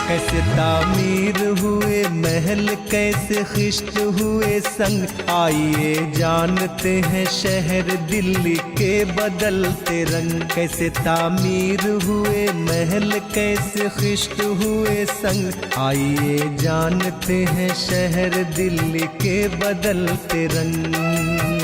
कैसे तामीर हुए महल, कैसे खिश्त हुए संग। आइए जानते हैं शहर दिल्ली के बदलते रंग। कैसे तामीर हुए महल, कैसे खिश्त हुए संग। आइए जानते हैं शहर दिल्ली के बदलते रंग।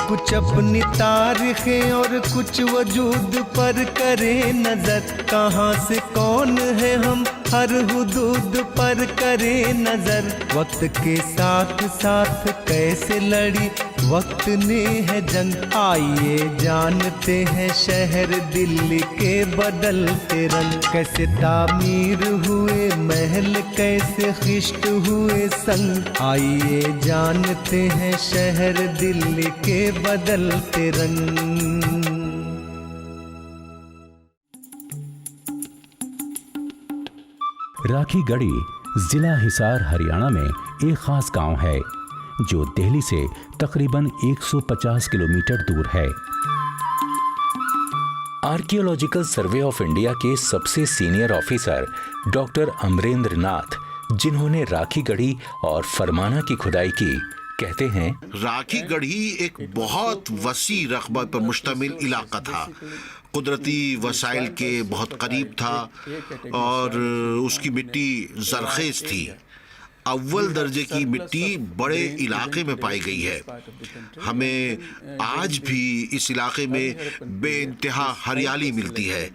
कुछ अपनी तारीखें और कुछ वजूद पर करे नजर। कहाँ से कौन है हम हर हुदूद पर करे नजर। वक्त के साथ साथ कैसे लड़ी वक्त ने है जंग। आइए जानते हैं शहर दिल्ली के बदलते रंग। कैसे तामीर हुए महल, कैसे खिश्त हुए संग। आइए जानते हैं शहर दिल्ली के बदलते रंग। राखी गढ़ी जिला हिसार हरियाणा में एक खास गांव है जो दिल्ली से तकरीबन 150 किलोमीटर दूर है। आर्कियोलॉजिकल सर्वे ऑफ इंडिया के सबसे सीनियर ऑफिसर डॉक्टर अमरेंद्र नाथ, जिन्होंने राखी गढ़ी और फरमाना की खुदाई की, कहते हैं राखी गढ़ी एक बहुत वसी रकबा पर मुश्तमिल इलाका था। कुदरती वसाइल के बहुत करीब था और उसकी मिट्टी जरखेज थी। अव्वल दर्जे की मिट्टी बड़े इलाके में पाई गई है। हमें आज भी इस इलाके में बेइंतहा हरियाली मिलती है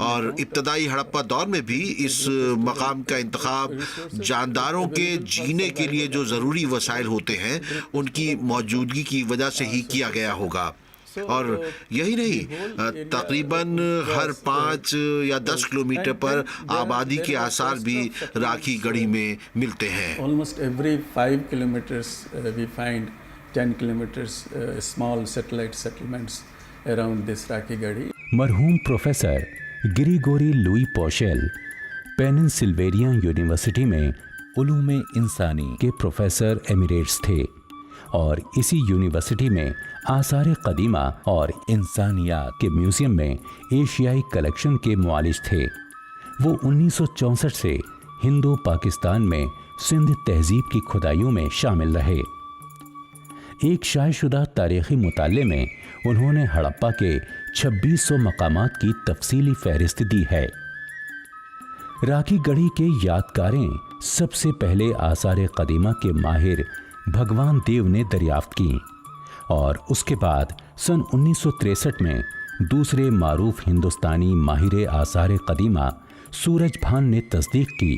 और इब्तदाई हड़प्पा दौर में भी इस मकाम का इंतखाब जानदारों के जीने के लिए जो ज़रूरी वसाइल होते हैं उनकी मौजूदगी की वजह से ही किया गया होगा। और यही नहीं, तकरीबन हर 5 या 10 किलोमीटर पर आबादी के आसार भी राखी गढ़ी में मिलते हैं। Almost every 5 kilometers we find 10 kilometers small satellite settlements around this Rakhi Garhi. मरहूम प्रोफेसर ग्रिगोरी लुई पोशेल पेनिनसिल्वेनिया यूनिवर्सिटी में उलूम इंसानी के प्रोफेसर एमिरेट्स थे और इसी यूनिवर्सिटी में आसार कदीमा और इंसानियात के म्यूजियम में एशियाई कलेक्शन के मुआलिज थे। वो 1964 से हिंदू पाकिस्तान में सिंध तहजीब की खुदाइयों में शामिल रहे। एक शायशुदा तारीखी मुताले में उन्होंने हड़प्पा के 2600 मकामात की तफसीली फहरिस्त दी है। राखी गढ़ी के यादगारें सबसे पहले आसार कदीमा के माहिर भगवान देव ने दरियाफ्त की और उसके बाद सन 1963 में दूसरे मारूफ हिंदुस्तानी माहिर आसार कदीमा सूरज भान ने तस्दीक की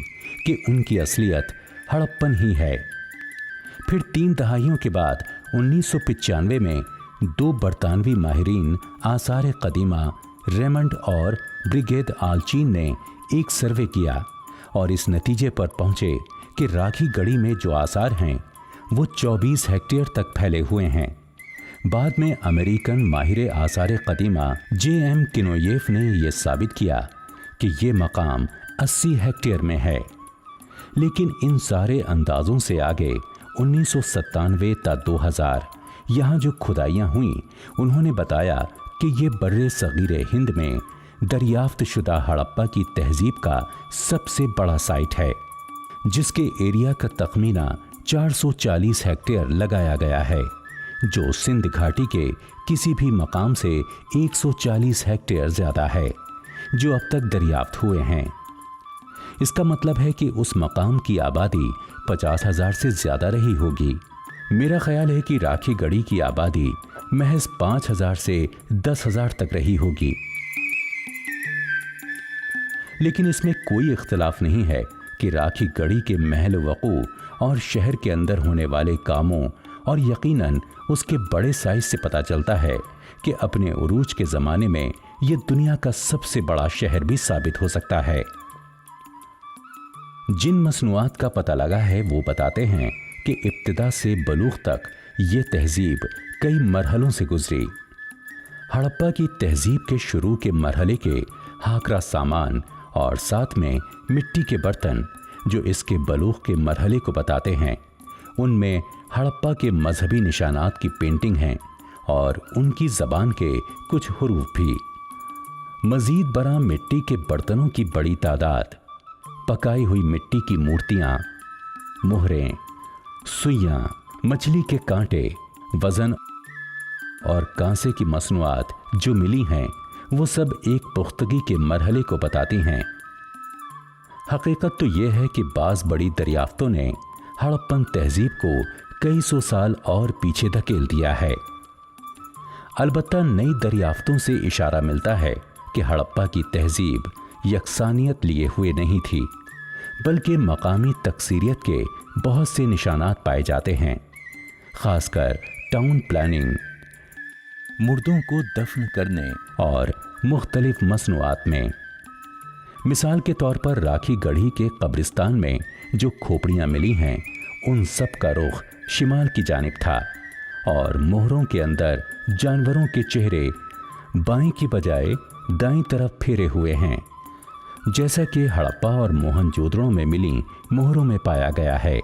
कि उनकी असलियत हड़प्पन ही है। फिर 3 दहाइयों के बाद 1995 में 2 बरतानवी माहिरीन आसार कदीमा रेमंड और ब्रिगेड आलचीन ने एक सर्वे किया और इस नतीजे पर पहुंचे कि राखी गढ़ी में जो आसार हैं वो 24 हेक्टेयर तक फैले हुए हैं। बाद में अमेरिकन माहिर आसार कदीमा J.M. किनोयेफ ने यह साबित किया कि ये मकाम 80 हेक्टेयर में है। लेकिन इन सारे अंदाजों से आगे 1997 ता 2000 यहाँ जो खुदाइयाँ हुई, उन्होंने बताया कि ये बर्रे सगीरे हिंद में दरियाफ्त शुदा हड़प्पा की तहजीब का सबसे बड़ा साइट है, जिसके एरिया का तखमीना 440 हेक्टेयर लगाया गया है, जो सिंध घाटी के किसी भी मकाम से 140 हेक्टेयर ज़्यादा है जो अब तक दरियाफ्त हुए हैं। इसका मतलब है कि उस मकाम की आबादी 50,000 से ज़्यादा रही होगी। मेरा ख्याल है कि राखी गढ़ी की आबादी महज 5,000 से 10,000 तक रही होगी। लेकिन इसमें कोई इख्तलाफ नहीं है कि राखी गढ़ी के महल वक़ू और शहर के अंदर होने वाले कामों और यकीनन उसके बड़े साइज से पता चलता है कि अपने उरूज के ज़माने में ये दुनिया का सबसे बड़ा शहर भी साबित हो सकता है। जिन मसनूआत का पता लगा है वो बताते हैं कि इब्तिदा से बलूग तक ये तहजीब कई मरहलों से गुजरी। हड़प्पा की तहजीब के शुरू के मरहले के हाकरा सामान और साथ में मिट्टी के बर्तन जो इसके बलूग के मरहले को बताते हैं, उनमें हड़प्पा के मजहबी निशानात की पेंटिंग हैं और उनकी ज़बान के कुछ हुरूफ भी। मज़ीद बरा मिट्टी के बर्तनों की बड़ी तादाद, पकाई हुई मिट्टी की मूर्तियाँ, मोहरें, सुइयाँ, मछली के कांटे, वज़न और कांसे की मसनूआत जो मिली हैं वो सब एक पुख्तगी के मरहले को बताती हैं। हकीकत तो ये है कि बाज़ बड़ी दरियाफ्तों ने हड़प्पन तहजीब को कई सौ साल और पीछे धकेल दिया है। अलबत्ता नई दरियाफ्तों से इशारा मिलता है कि हड़प्पा की तहजीब यकसानियत लिए हुए नहीं थी, बल्कि मकामी तकसीरियत के बहुत से निशानात पाए जाते हैं, खासकर टाउन प्लानिंग, मुर्दों को दफन करने और मुख्तलिफ मसनूआत में। मिसाल के तौर पर राखी गढ़ी के कब्रिस्तान में जो खोपड़ियाँ मिली हैं उन सब का रुख शिमाल की जानिब था और मोहरों के अंदर जानवरों के चेहरे बाएं की बजाय दाईं तरफ फेरे हुए हैं, जैसा कि हड़प्पा और मोहनजोदड़ो में मिली मोहरों में पाया गया है।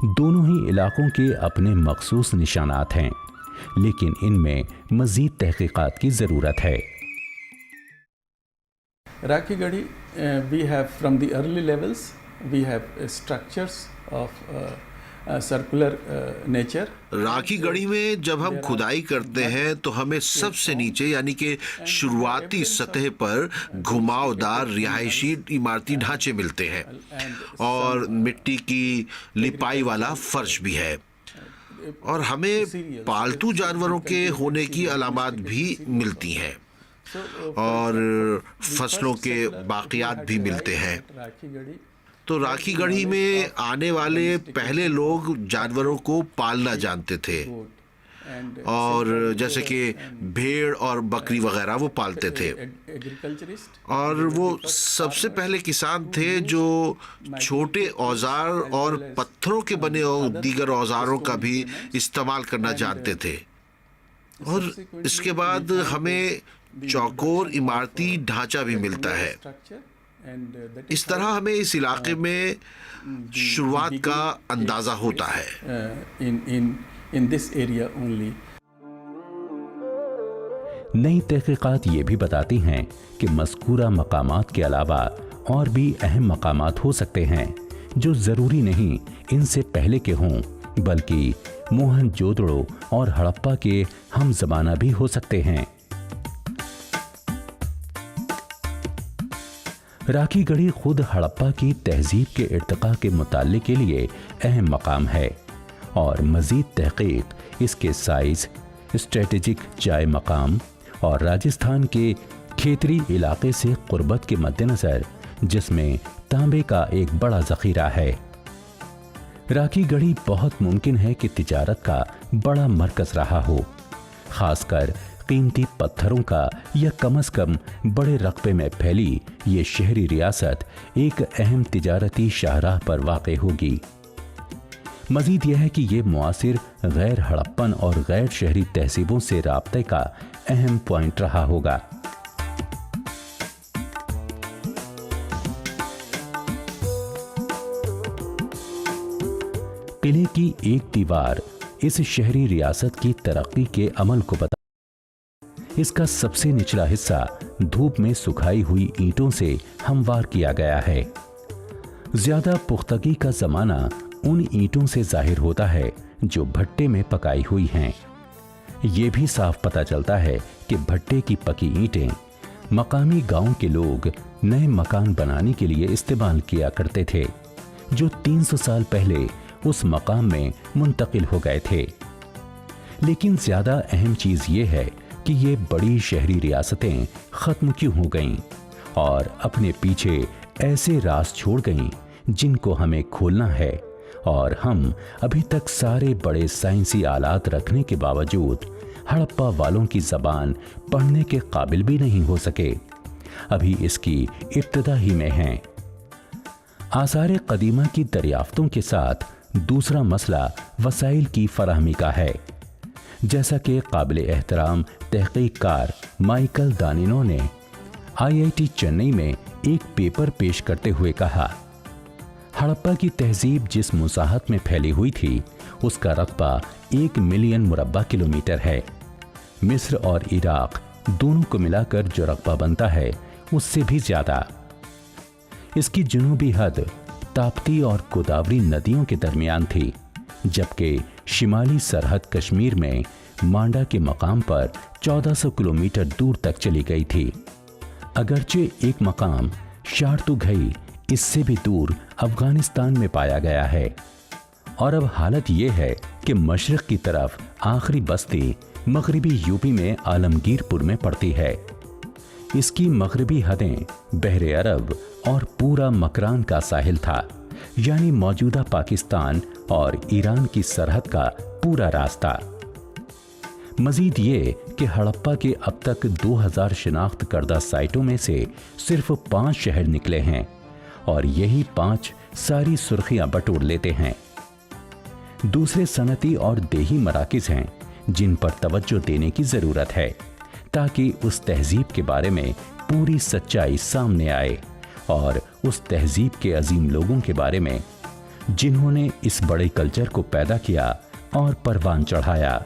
दोनों ही इलाकों के अपने मखसूस निशानात हैं, लेकिन इनमें मज़ीद तहकीकात की ज़रूरत है। Rakhi Gadi, we have from the early levels, we have structures of circular nature. Rakhi Garhi में जब हम खुदाई करते हैं तो हमें सबसे नीचे यानी कि शुरुआती सतह पर घुमावदार रिहायशी इमारती ढांचे मिलते हैं और मिट्टी की लिपाई वाला फर्श भी है, और हमें पालतू जानवरों के होने की अलामात भी मिलती हैं और फसलों के बाकियात भी मिलते हैं। तो राखी गढ़ी में आने वाले पहले लोग जानवरों को पालना जानते थे और जैसे कि भेड़ और बकरी वगैरह वो पालते थे, और वो सबसे पहले किसान थे जो छोटे औजार और पत्थरों के बने दीगर औजारों का भी इस्तेमाल करना जानते थे। और इसके बाद हमें चौकोर इमारती ढांचा भी मिलता है। इस तरह हमें इस इलाके में शुरुआत का अंदाजा होता है। in this area only. नई तहकीकात ये भी बताती हैं कि मज़कूरा मकामात के अलावा और भी अहम मकामात हो सकते हैं जो ज़रूरी नहीं इनसे पहले के हों, बल्कि मोहनजोदड़ो और हड़प्पा के हम ज़माना भी हो सकते हैं। राखी गढ़ी खुद हड़प्पा की तहजीब के इर्तिका के मुताले के लिए अहम मकाम है और मज़ीद तहक़ीक़ इसके साइज़, स्ट्रेटेजिक जाए मकाम और राजस्थान के खेतरी इलाके से क़ुर्बत के मद्देनज़र, जिसमें तांबे का एक बड़ा ज़ख़ीरा है। राखी गढ़ी बहुत मुमकिन है कि तिजारत का बड़ा मरकज़ रहा हो, ख़ासकर कीमती पत्थरों का, या कम अज़ कम बड़े रकबे में फैली ये शहरी रियासत एक अहम तिजारती शाहराह पर वाक़ होगी। मज़ीद यह है कि ये मुआसिर गैर हड़प्पन और गैर शहरी तहसीबों से राब्ते का अहम पॉइंट रहा होगा। किले की एक दीवार इस शहरी रियासत की तरक्की के अमल को बता। इसका सबसे निचला हिस्सा धूप में सुखाई हुई ईंटों से हमवार किया गया है। ज्यादा पुख्तगी का जमाना उन ईंटों से जाहिर होता है जो भट्टे में पकाई हुई हैं। ये भी साफ पता चलता है कि भट्टे की पकी ईंटें मकामी गांव के लोग नए मकान बनाने के लिए इस्तेमाल किया करते थे, जो 300 साल पहले उस मकाम में मुंतकिल हो गए थे। लेकिन ज्यादा अहम चीज ये है कि ये बड़ी शहरी रियासतें खत्म क्यों हो गईं और अपने पीछे ऐसे राज छोड़ गईं जिनको हमें खोलना है, और हम अभी तक सारे बड़े साइंसी आलात रखने के बावजूद हड़प्पा वालों की ज़बान पढ़ने के काबिल भी नहीं हो सके। अभी इसकी इब्तिदा ही में हैं। आसार कदीमा की दरियाफ्तों के साथ दूसरा मसला वसाइल की फराहमी का है। जैसा कि काबिल एहतराम तहकीककार माइकल दानिनो ने IIT चेन्नई में एक पेपर पेश करते हुए कहा, हड़प्पा की तहजीब जिस मुसाहत में फैली हुई थी उसका रकबा 1 मिलियन मुरब्बा किलोमीटर है। मिस्र और इराक दोनों को मिलाकर जो रकबा बनता है उससे भी ज्यादा। इसकी जनूबी हद ताप्ती और गोदावरी नदियों के दरमियान थी, जबकि शिमाली सरहद कश्मीर में मांडा के मकाम पर 1400 किलोमीटर दूर तक चली गई थी। अगरचे एक मकाम शारतुघई इससे भी दूर अफगानिस्तान में पाया गया है। और अब हालत यह है कि मशरिक की तरफ आखिरी बस्ती मगरिबी यूपी में आलमगीरपुर में पड़ती है। इसकी मगरिबी हदें बहरे अरब और पूरा मकरान का साहिल था, यानी मौजूदा पाकिस्तान और ईरान की सरहद का पूरा रास्ता। मजीद ये कि हड़प्पा के अब तक 2000 शिनाख्त करदा साइटों में से सिर्फ 5 शहर निकले हैं और यही 5 सारी सुर्खियां बटोर लेते हैं। दूसरे सनती और देही मराकिज हैं जिन पर तवज्जो देने की जरूरत है ताकि उस तहजीब के बारे में पूरी सच्चाई सामने आए और उस तहजीब के अजीम लोगों के बारे में जिन्होंने इस बड़े कल्चर को पैदा किया और परवान चढ़ाया।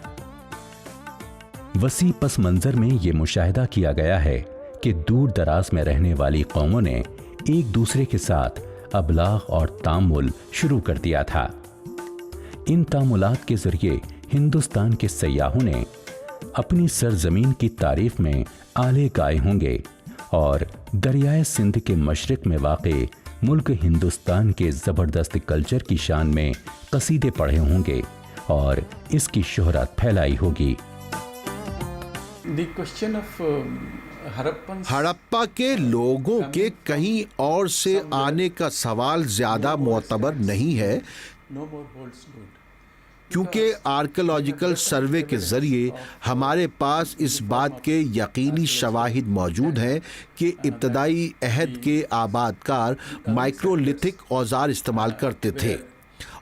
वसी पस मंजर में ये मुशाहिदा किया गया है कि दूर दराज में रहने वाली कौमों ने एक दूसरे के साथ अबलाग और तामुल शुरू कर दिया था। इन तामुलात के जरिए हिंदुस्तान के सयाहों ने अपनी सरजमीन की तारीफ में आले गाए होंगे और दरियाए सिंध के मशरिक में वाक़े मुल्क हिंदुस्तान के ज़बरदस्त कल्चर की शान में कसीदे पढ़े होंगे और इसकी शोहरत फैलाई होगी। The question of हड़प्पा के लोगों के कहीं और से आने का सवाल ज्यादा मोतबर नहीं है, no more holds good. क्योंकि आर्कियोलॉजिकल सर्वे के जरिए हमारे पास इस बात के यकीनी शवाहिद मौजूद हैं कि इब्तदाई अहद के आबादकार माइक्रोलिथिक औजार इस्तेमाल करते थे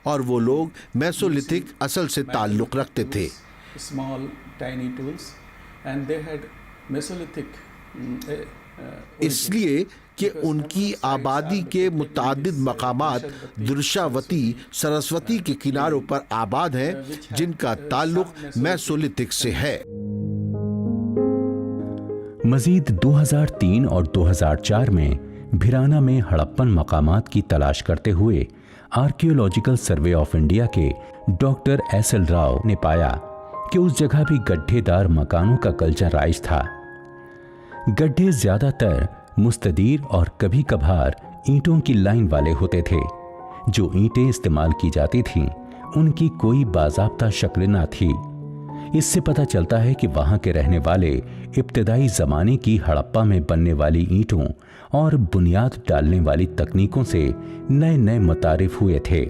और वो लोग मेसोलिथिक असल से ताल्लुक़ रखते थे। Small tiny tools and they had Mesolithic इसलिए कि उनकी आबादी के मुतादिद मकामात दुर्शावती सरस्वती के किनारों पर आबाद हैं जिनका ताल्लुक मेसोलिथिक से है। मजीद 2003 और 2004 में भिराना में हड़प्पन मकामात की तलाश करते हुए आर्कियोलॉजिकल सर्वे ऑफ इंडिया के डॉक्टर SL राव ने पाया कि उस जगह भी गड्ढेदार मकानों का कल्चर राइज था। गड्ढे ज्यादातर मुस्तदीर और कभी कभार ईंटों की लाइन वाले होते थे। जो ईंटें इस्तेमाल की जाती थीं उनकी कोई बाज़ाब्ता शक्ल ना थी। इससे पता चलता है कि वहां के रहने वाले इब्तदाई ज़माने की हड़प्पा में बनने वाली ईंटों और बुनियाद डालने वाली तकनीकों से नए नए मुतारिफ हुए थे।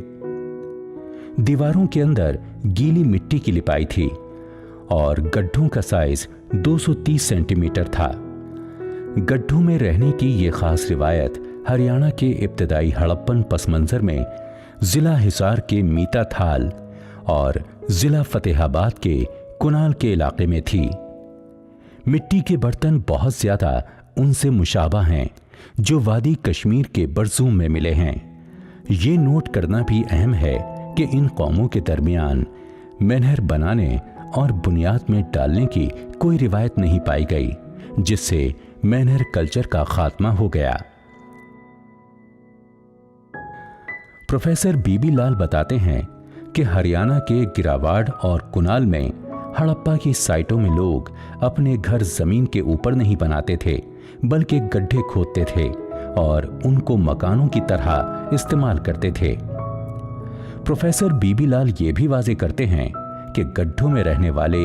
दीवारों के अंदर गीली मिट्टी की लिपाई थी और गड्ढों का साइज 230 सेंटीमीटर था। गड्ढों में रहने की ये खास रिवायत हरियाणा के इब्तदाई हड़प्पन पसमंजर में जिला हिसार के मीता थाल और जिला फतेहाबाद के कुनाल के इलाके में थी। मिट्टी के बर्तन बहुत ज्यादा उनसे मुशाबा हैं जो वादी कश्मीर के बरजूम में मिले हैं। ये नोट करना भी अहम है कि इन कौमों के दरमियान मैनहर बनाने और बुनियाद में डालने की कोई रिवायत नहीं पाई गई, जिससे मैनहर कल्चर का खात्मा हो गया। प्रोफेसर बीबी लाल बताते हैं कि हरियाणा के गिरावाड़ और कुनाल में हड़प्पा की साइटों में लोग अपने घर जमीन के ऊपर नहीं बनाते थे, बल्कि गड्ढे खोदते थे और उनको मकानों की तरह इस्तेमाल करते थे। प्रोफेसर बीबी लाल ये भी वाजे करते हैं कि गड्ढों में रहने वाले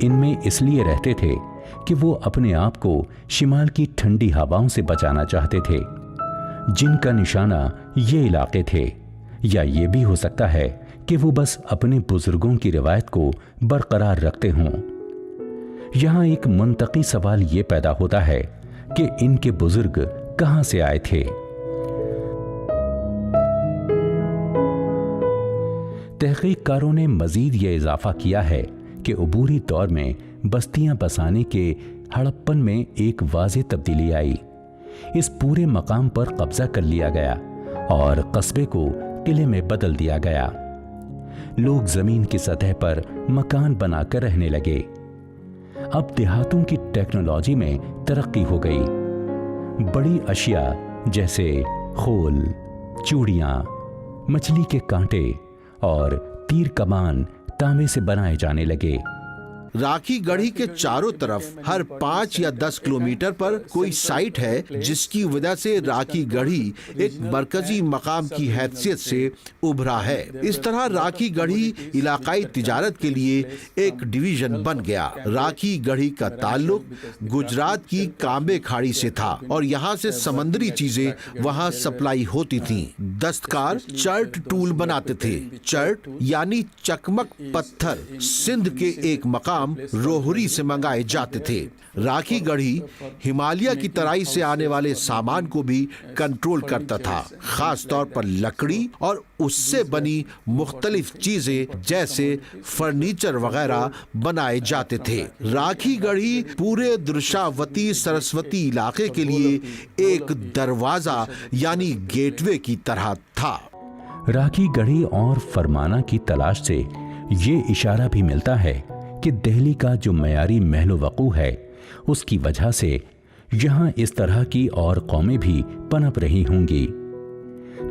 इनमें इसलिए रहते थे कि वो अपने आप को शिमाल की ठंडी हवाओं से बचाना चाहते थे, जिनका निशाना ये इलाके थे। या ये भी हो सकता है कि वो बस अपने बुजुर्गों की रिवायत को बरकरार रखते हों। यहाँ एक मंतकी सवाल ये पैदा होता है कि इनके बुजुर्ग कहाँ से आए थे। तहकीककारों ने मजीद ये इजाफा किया है के अबूरी दौर में बस्तियां बसाने के हड़प्पन में एक वाज़ेह तब्दीली आई। इस पूरे मकाम पर कब्जा कर लिया गया और कस्बे को किले में बदल दिया गया। लोग जमीन की सतह पर मकान बनाकर रहने लगे। अब देहातों की टेक्नोलॉजी में तरक्की हो गई। बड़ी अशिया जैसे खोल, चूड़ियां, मछली के कांटे और तीर कमान तांबे से बनाए जाने लगे। राखी गढ़ी के चारों तरफ हर 5 या 10 किलोमीटर पर कोई साइट है, जिसकी वजह से राखी गढ़ी एक मरकजी मकाम की हैसियत से उभरा है। इस तरह राखी गढ़ी इलाकाई तिजारत के लिए एक डिवीजन बन गया। राखी गढ़ी का ताल्लुक गुजरात की कांबे खाड़ी से था और यहाँ से समंदरी चीजें वहाँ सप्लाई होती थीं। दस्तकार चर्ट टूल बनाते थे। चर्ट यानी चकमक पत्थर सिंध के एक मकाम रोहरी से मंगाए जाते थे। राखी गढ़ी हिमालय की तराई से आने वाले सामान को भी कंट्रोल करता था, खास तौर पर लकड़ी और उससे बनी मुख्तलिफ चीजें जैसे फर्नीचर वगैरह बनाए जाते थे। राखी गढ़ी पूरे दृशावती सरस्वती इलाके के लिए एक दरवाजा यानी गेटवे की तरह था। राखी गढ़ी और फरमाना की तलाश से ये इशारा भी मिलता है कि दिल्ली का जो मयारी महलो वकू है, उसकी वजह से यहाँ इस तरह की और कौमें भी पनप रही होंगी।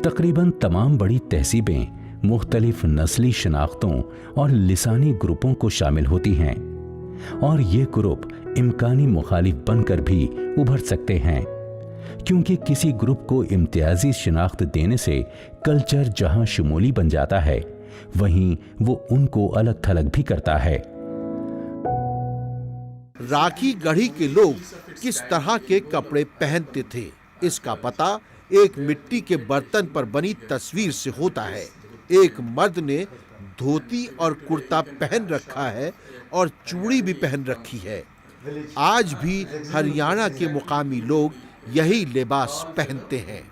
तकरीबन तमाम बड़ी तहसीबें मुख्तलिफ नस्ली शनाख्तों और लिसानी ग्रुपों को शामिल होती हैं और ये ग्रुप इम्कानी मुखालिफ बनकर भी उभर सकते हैं, क्योंकि किसी ग्रुप को इम्तियाजी शनाख्त देने से कल्चर जहाँ शुमूली बन जाता है, वहीं वो उनको अलग थलग भी करता है। राखी गढ़ी के लोग किस तरह के कपड़े पहनते थे, इसका पता एक मिट्टी के बर्तन पर बनी तस्वीर से होता है। एक मर्द ने धोती और कुर्ता पहन रखा है और चूड़ी भी पहन रखी है। आज भी हरियाणा के मुकामी लोग यही लिबास पहनते हैं।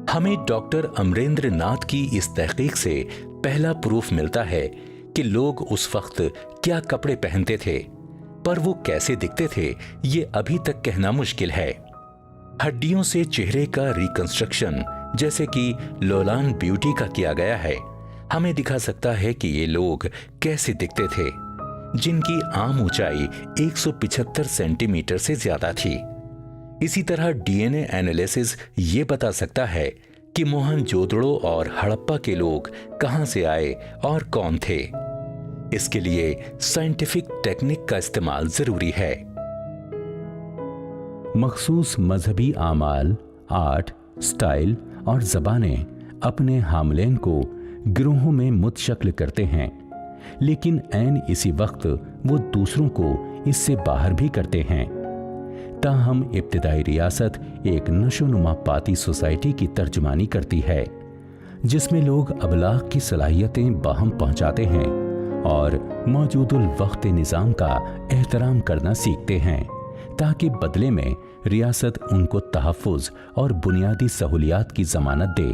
हमें डॉक्टर अमरेंद्र नाथ की इस तहकीक से पहला प्रूफ मिलता है कि लोग उस वक्त क्या कपड़े पहनते थे, पर वो कैसे दिखते थे ये अभी तक कहना मुश्किल है। हड्डियों से चेहरे का रिकंस्ट्रक्शन जैसे कि लोलान ब्यूटी का किया गया है, हमें दिखा सकता है कि ये लोग कैसे दिखते थे, जिनकी आम ऊंचाई 175 सेंटीमीटर से ज्यादा थी। इसी तरह डीएनए एनालिसिस ये बता सकता है कि मोहनजोदड़ो और हड़प्पा के लोग कहां से आए और कौन थे। इसके लिए साइंटिफिक टेक्निक का इस्तेमाल जरूरी है। मखसूस मजहबी आमाल, आर्ट, स्टाइल और जबानें अपने हामलेन को गिरोहों में मुतशक्ल करते हैं, लेकिन ऐन इसी वक्त वो दूसरों को इससे बाहर भी करते हैं। ताहम इब्तिदाई रियासत एक नशोनुमा पाती सोसाइटी की तर्जुमानी करती है, जिसमें लोग अबलाग की सलाहियतें बाहम पहुंचाते हैं और मौजूदुल वक्त निज़ाम का एहतराम करना सीखते हैं, ताकि बदले में रियासत उनको तहफ़्फ़ुज़ और बुनियादी सहूलियात की ज़मानत दे।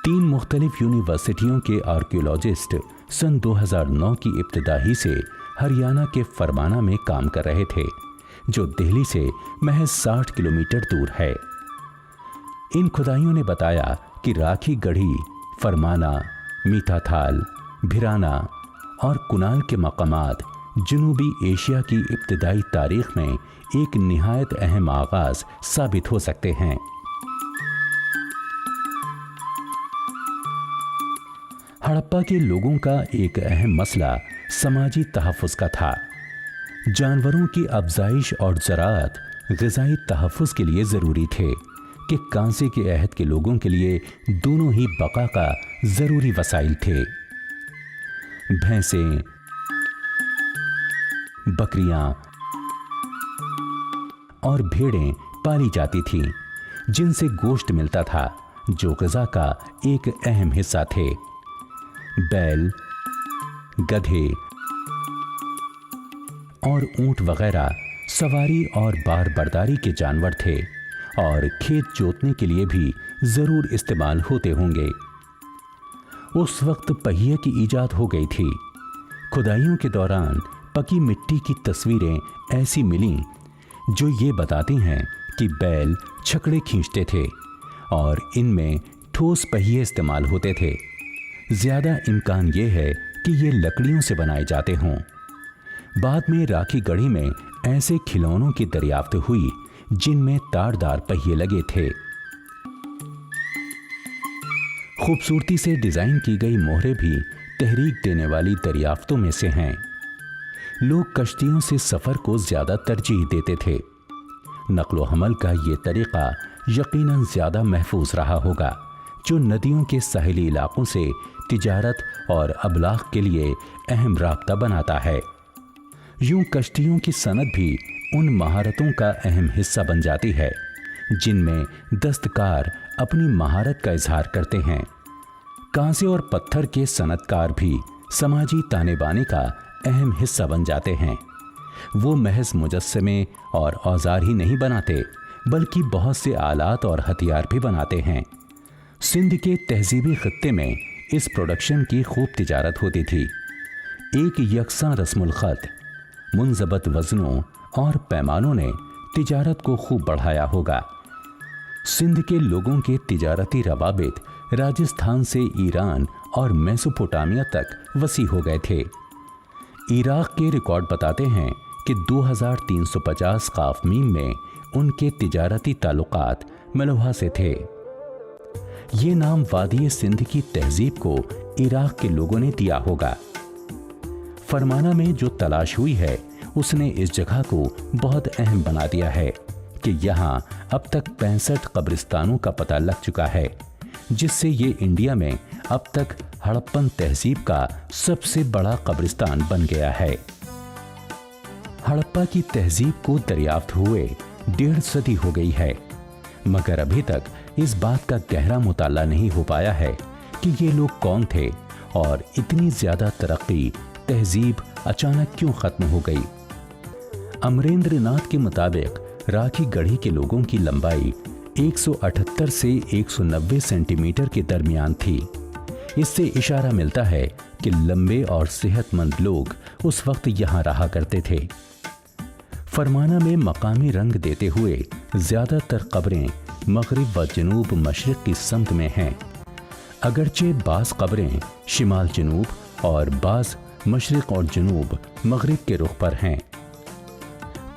3 मुख्तलिफ यूनिवर्सिटियों के आर्कियोलॉजिस्ट सन 2009 की इब्तिदा ही से हरियाणा के फरमाना में काम कर रहे थे, जो दिल्ली से महज 60 किलोमीटर दूर है। इन खुदाइयों ने बताया कि राखी गढ़ी, फरमाना, मीठाथाल, भिराना और कुनाल के मकामात जनूबी एशिया की इब्तिदाई तारीख में एक निहायत अहम आगाज साबित हो सकते हैं। हड़प्पा के लोगों का एक अहम मसला समाजी तहफ़्फ़ुज़ का था। जानवरों की अफ़ज़ाइश और ज़राअत ग़िज़ाई तहफ़्फ़ुज़ के लिए ज़रूरी थे कि कांसे के अहद के लोगों के लिए दोनों ही बका का ज़रूरी वसाइल थे। भैंसें, बकरियां और भेड़ें पाली जाती थीं, जिनसे गोश्त मिलता था, जो ग़िज़ा का एक अहम हिस्सा थे। बैल, गधे और ऊंट वगैरह सवारी और बार बर्दारी के जानवर थे और खेत जोतने के लिए भी जरूर इस्तेमाल होते होंगे। उस वक्त पहिए की ईजाद हो गई थी। खुदाइयों के दौरान पकी मिट्टी की तस्वीरें ऐसी मिलीं जो ये बताती हैं कि बैल छकड़े खींचते थे और इनमें ठोस पहिए इस्तेमाल होते थे। ज्यादा इम्कान ये है कि ये लकड़ियों से बनाए जाते हों। बाद में राखी गढ़ी में ऐसे खिलौनों की दरियाफ्त हुई जिनमें तारदार पहिए लगे थे। खूबसूरती से डिजाइन की गई मोहरें भी तहरीक देने वाली दरियाफ्तों में से हैं। लोग कश्तियों से सफर को ज्यादा तरजीह देते थे। नक्लो हमल का ये तरीका यकीनन ज्यादा महफूज रहा होगा, जो नदियों के साहिली इलाकों से तिजारत और अबलाग के लिए अहम राब्ता बनाता है। यूं कश्तियों की सनत भी उन महारतों का अहम हिस्सा बन जाती है जिनमें दस्तकार अपनी महारत का इजहार करते हैं। कांसे और पत्थर के सनतकार भी समाजी ताने बाने का अहम हिस्सा बन जाते हैं। वो महज मुजस्समे और औजार ही नहीं बनाते, बल्कि बहुत से आलात और हथियार भी बनाते हैं। सिंध के तहजीबी खत्ते में इस प्रोडक्शन की खूब तिजारत होती थी। एक यकसा रस्मुल खत, मुनज़बत वज़नों और पैमानों ने तिजारत को खूब बढ़ाया होगा। सिंध के लोगों के तिजारती रवाबित राजस्थान से ईरान और मेसोपोटामिया तक वसी हो गए थे। इराक के रिकॉर्ड बताते हैं कि 2350 काफ मीम में उनके तिजारती ताल्लुकात मलुहा से थे। ये नाम वादी सिंध की तहजीब को इराक के लोगों ने दिया होगा। फरमाना में जो तलाश हुई है उसने इस जगह को बहुत अहम बना दिया है कि यहाँ अब तक 65 कब्रिस्तानों का पता लग चुका है, जिससे ये इंडिया में अब तक हड़प्पन तहजीब का सबसे बड़ा कब्रिस्तान बन गया है। हड़प्पा की तहजीब को दरियाफ्त हुए 1.5 सदी हो गई है, मगर अभी तक इस बात का गहरा मुताला नहीं हो पाया है कि ये लोग कौन थे और इतनी ज्यादा तरक्की तहजीब अचानक क्यों खत्म हो गई। अमरेंद्र नाथ के मुताबिक राखी गढ़ी के लोगों की लंबाई 178 से 190 सेंटीमीटर के दरमियान थी। इससे इशारा मिलता है कि लंबे और सेहतमंद लोग उस वक्त यहाँ रहा करते थे। फरमाना में मकामी रंग देते हुए ज्यादातर कब्रें मगरिब व जनूब मशरिक की समत में हैं, अगरचे बाज़ कब्रें शिमाल जनूब और बाज़ मशरिक और जनूब मगरिब के रुख पर हैं।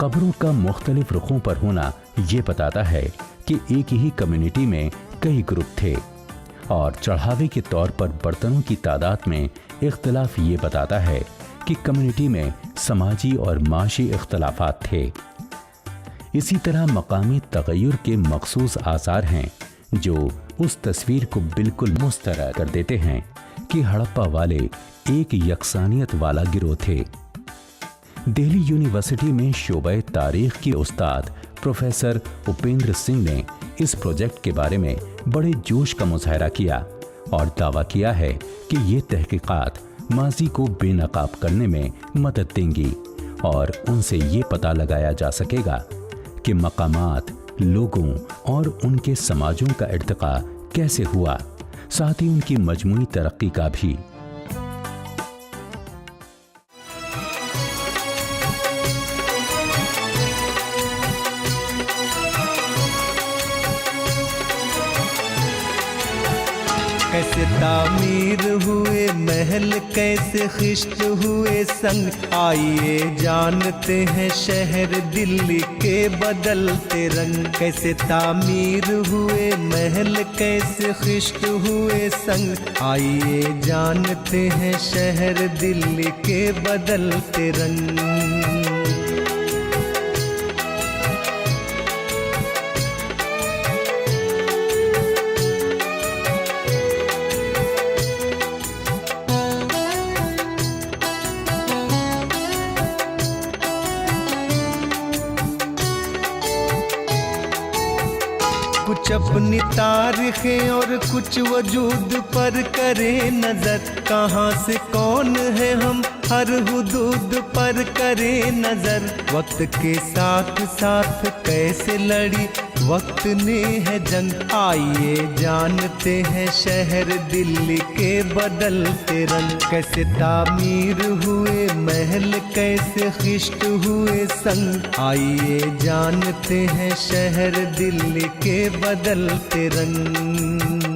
कब्रों का मुख्तलिफ रुखों पर होना ये बताता है कि एक ही कम्युनिटी में कई ग्रुप थे, और चढ़ावे के तौर पर बर्तनों की तादाद में इख्तलाफ ये बताता है कि कम्युनिटी में समाजी और माशी इख्तलाफात थे। इसी तरह मकामी तगय्युर के मखसूस आसार हैं जो उस तस्वीर को बिल्कुल मुस्तरद कर देते हैं कि हड़प्पा वाले एक यकसानियत वाला गिरोह थे। दिल्ली यूनिवर्सिटी में शोबे तारीख के उस्ताद प्रोफेसर उपेंद्र सिंह ने इस प्रोजेक्ट के बारे में बड़े जोश का मुजाहरा किया और दावा किया है कि ये तहकीकात माजी को बेनकाब करने में मदद देंगी और उनसे ये पता लगाया जा सकेगा कि मकामात, लोगों और उनके समाजों का इर्तिका कैसे हुआ, साथ ही उनकी मजमूई तरक्की का भी। कैसे तामीर हुए महल, कैसे खिश्त हुए संग, आइए जानते हैं शहर दिल्ली के बदलते रंग। कैसे तामीर हुए महल, कैसे खिश्त हुए संग, आइए जानते हैं शहर दिल्ली के बदलते रंग। कुछ कुछ अपनी तारीखें और कुछ वजूद पर करे नजर, कहाँ से कौन है हम हर हुदूद पर करे नजर। वक्त के साथ साथ कैसे लड़ी वक्त ने है जंग, आइए जानते हैं शहर दिल्ली के बदलते रंग। कैसे तामीर हुए महल, कैसे खिश्त हुए संग, आइए जानते हैं शहर दिल्ली के बदलते रंग।